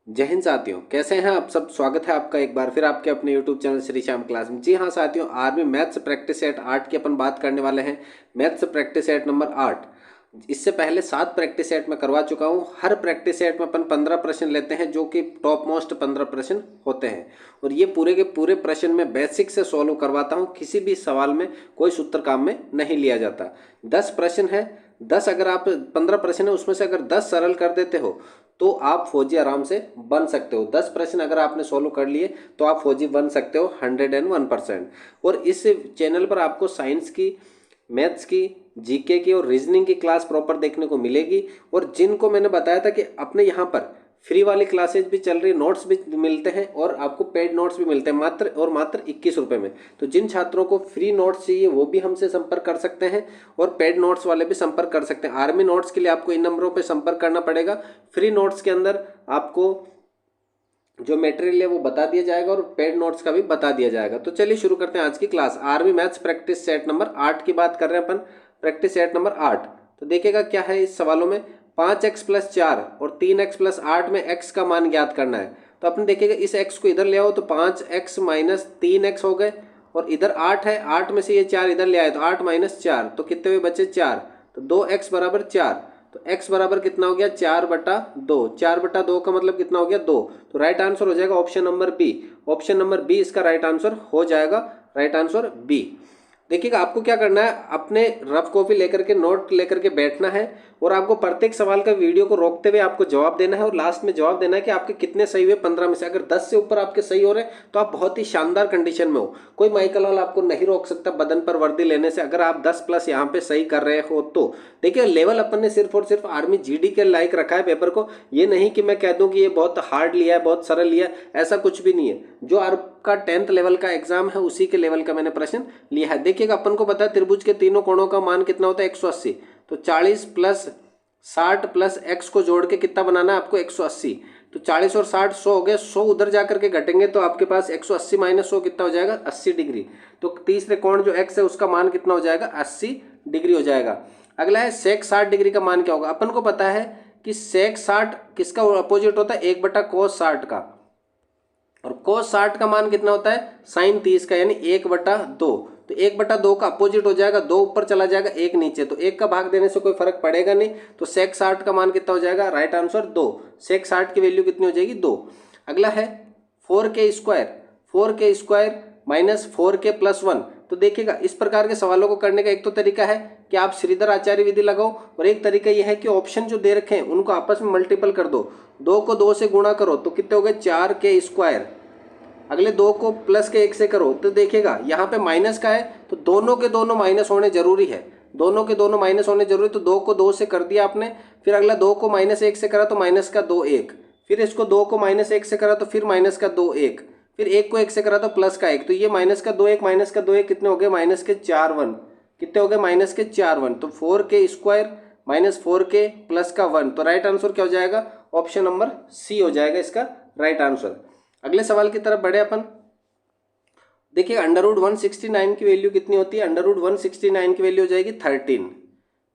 जय हिंद साथियों, कैसे हैं आप सब। स्वागत है आपका एक बार फिर आपके अपने YouTube channel Shri Shyam class में। जी हाँ साथियों, आर्मी मैथ्स प्रैक्टिस सेट 8 की अपन बात करने वाले हैं। Maths practice set number 8। इससे पहले 7 प्रैक्टिस सेट में करवा चुका हूँ। हर प्रैक्टिस सेट में अपन 15 प्रश्न लेते हैं, जो कि टॉप मोस्ट 15 प्रश्न होते हैं। और ये पूरे के पूरे प्रश्न में बेसिक से सॉल्व करवाता हूँ। किसी भी सवाल में कोई सूत्र काम में नहीं लिया जाता। 10 प्रश्न है। 10 अगर आप 15 प्रश्न है, उसमें से अगर 10 सरल कर देते हो तो आप फौजी आराम से बन सकते हो। 10 प्रश्न अगर आपने सोल्व कर लिए तो आप फौजी बन सकते हो 101%। और इस चैनल पर आपको साइंस की, मैथ्स की, जीके की और रीजनिंग की क्लास प्रॉपर देखने को मिलेगी। और जिनको मैंने बताया था कि अपने यहाँ पर फ्री वाली क्लासेज भी चल रही, नोट्स भी मिलते हैं और आपको पेड नोट्स भी मिलते हैं मात्र और मात्र 21 रुपये में। तो जिन छात्रों को फ्री नोट्स चाहिए वो भी हमसे संपर्क कर सकते हैं और पेड नोट्स वाले भी संपर्क कर सकते हैं। आर्मी नोट्स के लिए आपको इन नंबरों पर संपर्क करना पड़ेगा। फ्री नोट्स के अंदर आपको जो मटेरियल है वो बता दिया जाएगा और पेड नोट्स का भी बता दिया जाएगा। तो चलिए शुरू करते हैं आज की class. Army maths practice set number 8 की बात कर रहे हैं अपन। Practice set number 8। तो देखिएगा क्या है इस सवालों में। 5x+4 और 3x+8 में x का मान ज्ञात करना है। तो अपन देखिएगा इस x को इधर ले आओ तो 5x - 3x हो गए और इधर 8 है, 8 में से ये 4 इधर ले आए तो 8 - 4 तो कितने हुए बचे 4। तो 2x बराबर 4। तो x बराबर कितना हो गया 4/2। 4/2 का मतलब कितना हो गया 2। तो राइट आंसर हो जाएगा option number B. Option number B इसका राइट आंसर हो जाएगा। Right answer B. देखिएगा आपको क्या करना है, अपने रफ कॉपी लेकर के, नोट लेकर के बैठना है और आपको प्रत्येक सवाल का वीडियो को रोकते हुए आपको जवाब देना है और लास्ट में जवाब देना है कि आपके कितने सही हुए 15 में से। अगर 10 से ऊपर आपके सही हो रहे हैं तो आप बहुत ही शानदार कंडीशन में हो। कोई माइकल हॉल आपको नहीं रोक सकता बदन पर वर्दी लेने से, अगर आप 10+ यहाँ पे सही कर रहे हो तो। देखिए लेवल अपन ने सिर्फ और सिर्फ आर्मी जीडी के लायक रखा है पेपर को। ये नहीं कि मैं कह दूं कि ये बहुत हार्ड लिया है, बहुत सरल लिया है, ऐसा कुछ भी नहीं है। जो आपका 10th लेवल का एग्जाम है उसी के लेवल का मैंने प्रश्न लिया है। देखिएगा अपन को पता है त्रिभुज के तीनों कोणों का मान कितना होता है 180। तो 40 + 60 + x को जोड़ के कितना बनाना है आपको 180। तो 40 और 60 100 हो गए। 100 उधर जाकर के घटेंगे तो आपके पास 180 - 100 कितना हो जाएगा 80 डिग्री। तो तीसरे कोण जो x है उसका मान कितना हो जाएगा 80 डिग्री हो जाएगा। अगला है सेक 60 डिग्री का मान क्या होगा। अपन को पता है कि सेक 60 किसका अपोजिट होता है 1/cos 60 का। और cos 60 का मान कितना होता है sin 30 का, यानी 1/2। तो 1/2 का अपोजिट हो जाएगा, 2 ऊपर चला जाएगा 1 नीचे, तो 1 का भाग देने से कोई फर्क पड़ेगा नहीं। तो सेक 60 का मान कितना हो जाएगा राइट आंसर 2। सेक 60 की वैल्यू कितनी हो जाएगी 2। अगला है 4k² 4k² - 4k + 1। तो देखिएगा इस प्रकार के सवालों को करने का एक तो तरीका है कि आप श्रीधर आचार्य विधि लगाओ और एक तरीका यह है कि ऑप्शन जो दे रखे हैं उनको आपस में मल्टीपल कर दो। 2 को 2 से गुणा करो तो कितने हो गए 4k²। अगले 2 को प्लस के 1 से करो तो देखिएगा यहाँ पे माइनस का है तो दोनों के दोनों माइनस होने जरूरी है। दोनों के दोनों माइनस होने जरूरी, तो 2 को 2 से कर दिया आपने। फिर अगला 2 को -1 से करा तो माइनस का 2 1। फिर इसको 2 को -1 से करा तो फिर माइनस का 2 1। फिर 1 को 1 से करा तो प्लस का 1। तो ये माइनस का 2 1 माइनस का 2 1 कितने हो गए -4 1। कितने हो गए -4 1। तो 4k² - 4k + 1। तो राइट आंसर क्या हो जाएगा ऑप्शन नंबर सी हो जाएगा इसका राइट आंसर। अगले सवाल की तरफ बढ़े अपन। देखिए √169 की वैल्यू कितनी होती है। √169 की वैल्यू हो जाएगी 13।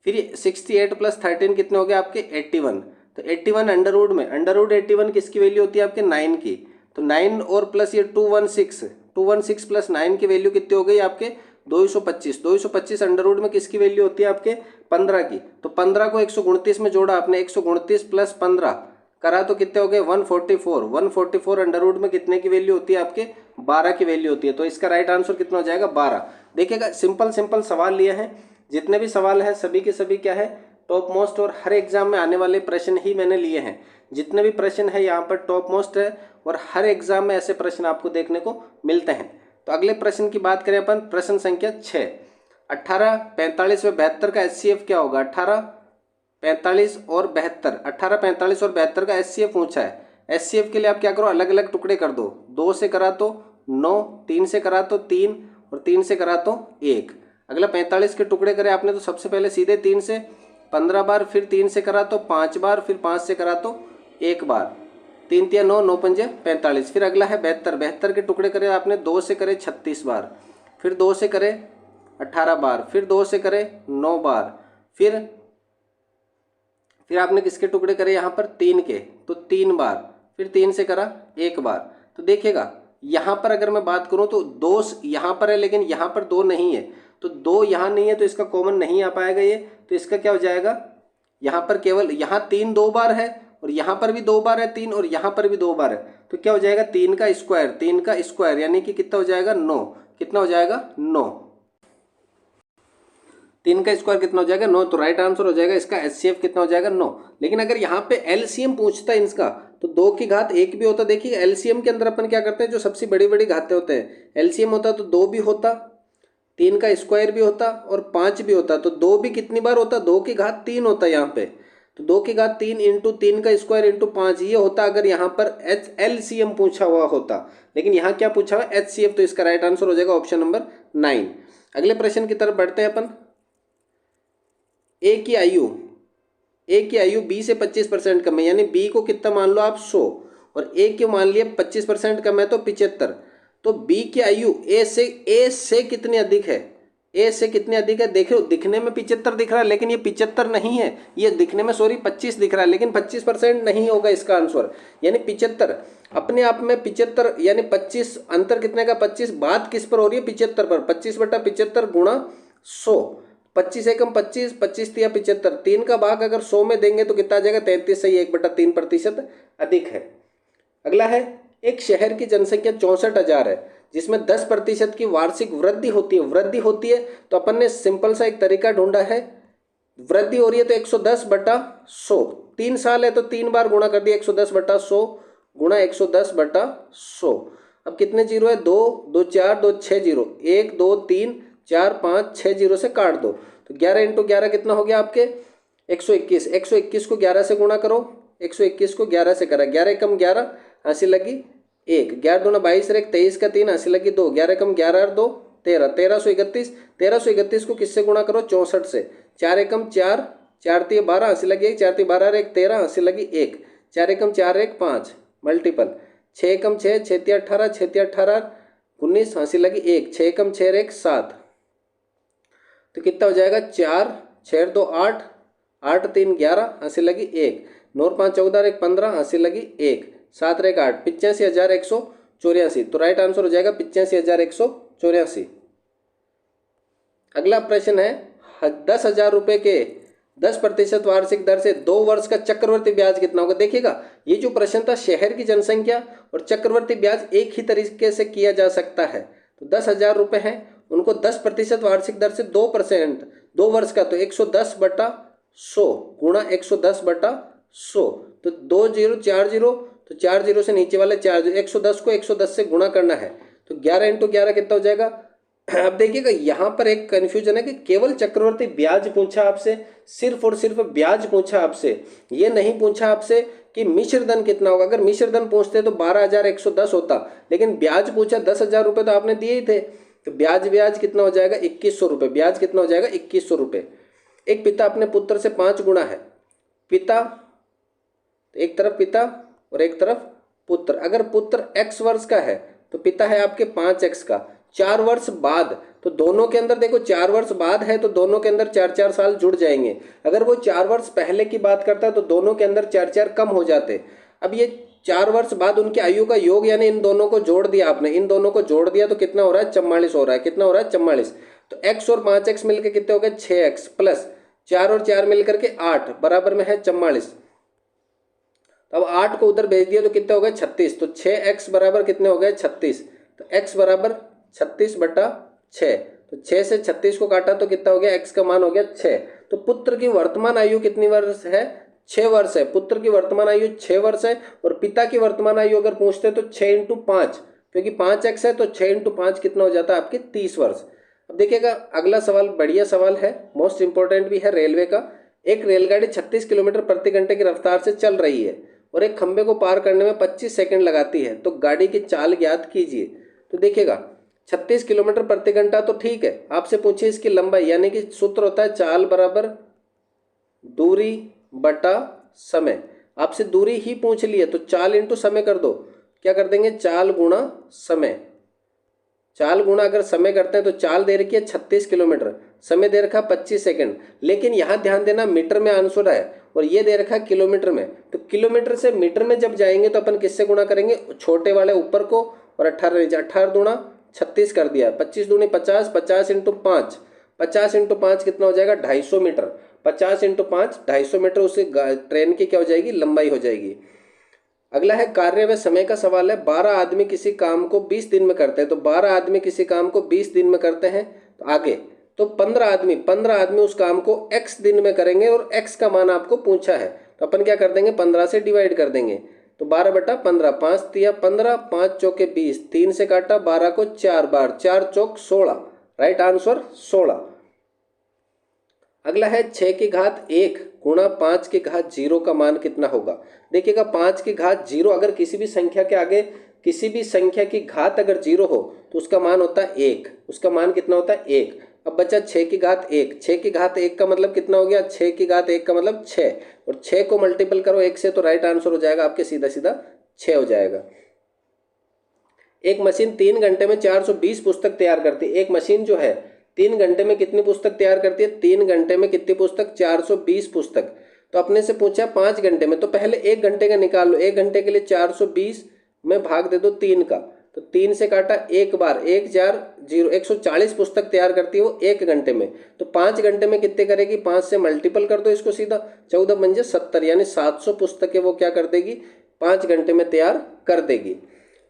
फिर 68 + 13 कितने हो गए आपके 81। तो 81 अंडर में √81 किसकी वैल्यू होती है आपके 9 की। तो 9 और प्लस ये 216 + 9 की वैल्यू कितनी हो गई आपके 225। 225 अंडर में किसकी वैल्यू होती है आपके 15 की। तो 15 को 129 में जोड़ा आपने, 129 + 15 करा तो कितने हो गए 144। 144 अंडर में कितने की वैल्यू होती है आपके 12 की वैल्यू होती है। तो इसका राइट आंसर कितना हो जाएगा 12। देखिएगा सिंपल सवाल लिए हैं। जितने भी सवाल हैं सभी के सभी क्या है टॉप मोस्ट, और हर एग्जाम में आने वाले प्रश्न ही मैंने लिए हैं। जितने भी प्रश्न है यहाँ पर टॉप मोस्ट है और हर एग्जाम में ऐसे प्रश्न आपको देखने को मिलते हैं। तो अगले प्रश्न की बात करें अपन, प्रश्न संख्या 6। 18 45 व 72 का HCF क्या होगा। 18 45 और 72, 18 45 और 72 का HCF पूछा है। HCF के लिए आप क्या करो अलग अलग टुकड़े कर दो। 2 से करा तो 9, 3 से करा तो 3 और 3 से करा तो 1। अगला 45 के टुकड़े करे आपने तो सबसे पहले सीधे 3 से 15 बार, फिर 3 से करा तो 5 बार, फिर 5 से करा तो 1 बार। 3 तिया 9, 9 पंजे 45। फिर अगला है 72। 72 के टुकड़े करे आपने 2 से करे 36 बार, फिर 2 से करे 18 बार, फिर 2 से करे 9 बार, फिर आपने किसके टुकड़े करे यहाँ पर 3 के तो 3 बार, फिर 3 से करा एक बार। तो देखिएगा यहाँ पर अगर मैं बात करूँ तो 2 यहाँ पर है लेकिन यहाँ पर 2 नहीं है, तो 2 यहाँ नहीं है तो इसका कॉमन नहीं आ पाएगा ये। तो इसका क्या हो जाएगा, यहाँ पर केवल यहाँ 3 2 बार है और यहाँ पर भी 2 बार है 3 और यहाँ पर भी 2 बार है। तो क्या हो जाएगा 3 का स्क्वायर यानी कि कितना हो जाएगा 9। कितना हो जाएगा 9। 3 का स्क्वायर कितना हो जाएगा 9। तो राइट आंसर हो जाएगा इसका HCF कितना हो जाएगा 9। लेकिन अगर यहाँ पे LCM पूछता है इसका तो 2 की घात 1 भी होता। देखिए LCM के अंदर अपन क्या करते हैं, जो सबसे बड़ी बड़ी घातें होते हैं LCM होता तो 2 भी होता, 3 का स्क्वायर भी होता और 5 भी होता। तो 2 भी कितनी बार होता, 2 की घात 3 होता यहाँ पे। तो 2 की घात 3 इंटू 3 का स्क्वायर इंटू 5 ये होता अगर यहाँ पर LCM पूछा हुआ होता। लेकिन यहाँ क्या पूछा हुआ HCF। तो इसका राइट आंसर हो जाएगा ऑप्शन नंबर 9। अगले प्रश्न की तरफ बढ़ते हैं अपन। ए की आयु बी से 25% कम है, यानी बी को कितना मान लो आप 100 और ए के मान लिया 25% कम है तो 75। तो बी की आयु ए से कितनी अधिक है, ए से कितनी अधिक है। देखो दिखने में 75 दिख रहा है लेकिन ये 75 नहीं है, ये दिखने में 25 दिख रहा है लेकिन 25% नहीं होगा इसका आंसर। यानी 75 अपने आप में 75 यानी 25 अंतर कितने का 25। बात किस पर हो रही है 75 पर। 25/75 गुणा 100। 25 एकम 25, 25 तिया 75। 3 का भाग अगर 100 में देंगे तो कितना आ जाएगा 33 से 1/3% अधिक है। अगला है एक शहर की जनसंख्या 64,000 है जिसमें 10% की वार्षिक वृद्धि होती है। तो अपन ने सिंपल सा एक तरीका ढूंढा है, वृद्धि हो रही है तो 110/100। 3 साल है तो 3 बार गुणा कर दिया 110/100 गुणा 110/100। अब कितने जीरो है 2 2 4 2 6 जीरो, 1 2 3 4 5 6 जीरो से काट दो। तो 11 इंटू 11 कितना हो गया आपके 121। 121 को 11 से गुणा करो, 121 को 11 से करा, 11 एकम 11 हंसी लगी 1, 11 दूना 22 और 1 23 का 3 हंसी लगी 2, 11 एकम 11 और 2 13, 1331। 1331 को किससे गुणा करो 64 से, 4 एकम 4, 4 3 12 हंसी लगी 1, 4 3 12 और 1 13 हंसी लगी 1, 4 एकम 4 1 5 मल्टीपल, 6 एकम 6, 6 3 18, 6 3 18 19 हंसी लगी 1, 6 एकम 6 1 7। तो कितना हो जाएगा 4 6 2 8, 8 3 11 हंसी लगी 1, 9 5 14 1 15 हंसी लगी 1, 7 1 8 85,184। तो राइट आंसर हो जाएगा 85,184। अगला प्रश्न है 10,000 रुपये के 10% वार्षिक दर से 2 वर्ष का चक्रवर्ती ब्याज कितना होगा। देखिएगा ये जो प्रश्न था शहर की जनसंख्या और चक्रवर्ती ब्याज एक ही तरीके से किया जा सकता है। तो 10,000 रुपये हैं उनको 10% वार्षिक दर से 2% 2 वर्ष का, तो 110/100 गुणा 110/100। तो 2 जीरो 4 जीरो, तो 4 जीरो से नीचे वाले 4 जीरो, 110 को 110 से गुणा करना है। तो 11 इंटू 11 कितना हो जाएगा। अब देखिएगा यहाँ पर एक कन्फ्यूजन है कि केवल चक्रवर्ती ब्याज पूछा आपसे, सिर्फ और सिर्फ ब्याज पूछा आपसे, ये नहीं पूछा आपसे कि मिश्र धन कितना होगा। अगर मिश्र धन पूछते तो 12,110 होता, लेकिन ब्याज पूछा 10,000 रुपये तो आपने दिए ही थे। तो ब्याज कितना हो जाएगा 2100 रुपये। ब्याज कितना हो जाएगा 2100 रुपये। एक पिता अपने पुत्र से 5 गुना है। पिता, एक तरफ पिता और एक तरफ पुत्र। अगर पुत्र x वर्ष का है तो पिता है आपके 5x का। 4 वर्ष बाद, तो दोनों के अंदर देखो 4 वर्ष बाद है तो दोनों के अंदर 4-4 साल जुड़ जाएंगे। अगर वो 4 वर्ष पहले की बात करता है तो दोनों के अंदर 4-4 कम हो जाते। अब ये 4 वर्ष बाद उनकी आयु का योग यानी इन दोनों को जोड़ दिया आपने, इन दोनों को जोड़ दिया तो कितना हो रहा है 44 हो रहा है। कितना हो रहा है 44। तो x और 5x मिलकर कितने हो गए 6x प्लस 4 और 4 मिलकर के 8 बराबर में है 44। अब 8 को उधर भेज दिया तो कितने हो गए 36। तो 6x बराबर कितने हो गए 36। तो x बराबर 36/6। तो 6 से 36 को काटा तो कितना हो गया x का मान हो गया 6। तो पुत्र की वर्तमान आयु कितनी वर्ष है 6 वर्ष है। पुत्र की वर्तमान आयु 6 वर्ष है और पिता की वर्तमान आयु अगर पूछते तो 6 इंटू 5, क्योंकि 5x है तो 6 इंटू 5 कितना हो जाता है आपके 30 वर्ष। अब देखिएगा अगला सवाल बढ़िया सवाल है, मोस्ट इंपॉर्टेंट भी है रेलवे का। एक रेलगाड़ी 36 किलोमीटर प्रति घंटे की रफ्तार से चल रही है और एक खंबे को पार करने में 25 सेकंड लगाती है, तो गाड़ी की चाल ज्ञात कीजिए। तो देखिएगा 36 किलोमीटर प्रति घंटा तो ठीक है, आपसे पूछिए इसकी लंबाई, यानी कि सूत्र होता है चाल बराबर दूरी बटा समय। आपसे दूरी ही पूछ ली है तो चाल इंटू समय कर दो। क्या कर देंगे चाल गुणा समय। चाल गुणा अगर समय करते हैं तो चाल दे रखी है 36 किलोमीटर, समय दे रखा 25 सेकंड, लेकिन यहाँ ध्यान देना मीटर में आंसर है और ये दे रखा है किलोमीटर में। तो किलोमीटर से मीटर में जब जाएंगे तो अपन किससे गुणा करेंगे, छोटे वाले ऊपर को और 18 नीचे, 18 दूना 36 कर दिया, 25 दूनी 50, 50 इंटू 5, 50 इंटू 5 कितना हो जाएगा 250 मीटर, 50 इंटू 5 250 मीटर उसे ट्रेन की क्या हो जाएगी, लंबाई हो जाएगी। अगला है कार्य व समय का सवाल है। 12 आदमी किसी काम को 20 दिन में करते हैं, तो 12 आदमी किसी काम को 20 दिन में करते हैं, तो आगे तो 15 आदमी उस काम को x दिन में करेंगे और x का मान आपको पूछा है, तो अपन क्या कर देंगे 15 से डिवाइड कर देंगे, तो 12/15, 5 तिया 15, 5 चौके 20, 3 से काटा 12 को 4 बार, 4 चौक 16, राइट आंसर 16। अगला है 6 की घात 1 गुणा 5 की घात 0 का मान कितना होगा। देखिएगा 5 की घात 0 अगर किसी भी संख्या के आगे किसी भी संख्या की घात अगर 0 हो तो उसका मान होता है 1, उसका मान कितना होता है 1। अब बचा 6 की घात 1, 6 की घात 1 का मतलब कितना हो गया, 6 की घात 1 का मतलब 6, और 6 को मल्टीपल करो 1 से तो राइट आंसर हो जाएगा आपके सीधा सीधा 6 हो जाएगा। एक मशीन 3 घंटे में 420 पुस्तक तैयार करती है। एक मशीन जो है 3 घंटे में कितनी पुस्तक तैयार करती है, 3 घंटे में कितनी पुस्तक, 420 पुस्तक। तो अपने से पूछा 5 घंटे में, तो पहले 1 घंटे का निकाल लो, 1 घंटे के लिए 420 में भाग दे दो 3 का, तो 3 से काटा 1 बार, 1 4 0, 140 पुस्तक तैयार करती है वो 1 घंटे में। तो 5 घंटे में कितने करेगी, 5 से मल्टीपल कर दो इसको सीधा, 14 पंजे 70, यानी 700 पुस्तकें वो क्या कर देगी 5 घंटे में तैयार कर देगी।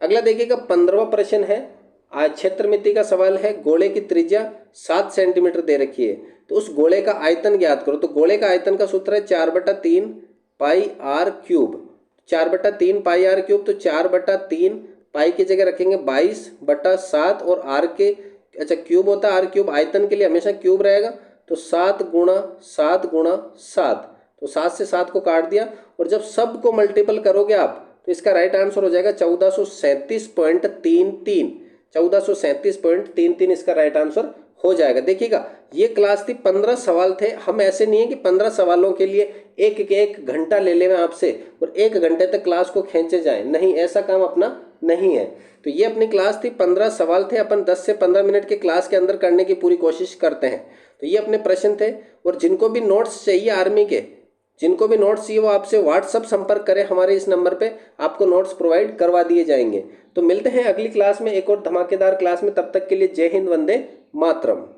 अगला देखिएगा 15वां प्रश्न है, आज क्षेत्रमिति का सवाल है। गोले की त्रिज्या 7 सेंटीमीटर दे रखी है, तो उस गोले का आयतन ज्ञात करो। तो गोले का आयतन का सूत्र है 4/3 pi r cube, 4/3 pi r cube, तो 4/3 पाई की जगह रखेंगे 22/7 और आर के अच्छा क्यूब होता है, आर क्यूब आयतन के लिए हमेशा क्यूब रहेगा, तो 7 गुणा 7 गुणा 7, तो 7 से 7 को काट दिया, और जब सब को मल्टीपल करोगे आप तो इसका राइट आंसर हो जाएगा 1437.33, 1437.33 इसका राइट आंसर हो जाएगा। देखिएगा ये क्लास थी, 15 सवाल थे। हम ऐसे नहीं है कि 15 सवालों के लिए एक घंटा ले लें आपसे और 1 घंटे तक क्लास को खींचे जाएं, नहीं, ऐसा काम अपना नहीं है। तो ये अपनी क्लास थी, 15 सवाल थे, अपन 10 से 15 मिनट के क्लास के अंदर करने की पूरी कोशिश करते हैं। तो ये अपने प्रश्न थे, और जिनको भी नोट्स चाहिए आर्मी के, जिनको भी नोट्स चाहिए वो आपसे व्हाट्सअप संपर्क करें हमारे इस नंबर पे, आपको नोट्स प्रोवाइड करवा दिए जाएंगे। तो मिलते हैं अगली क्लास में एक और धमाकेदार क्लास में, तब तक के लिए जय हिंद, वंदे मातरम।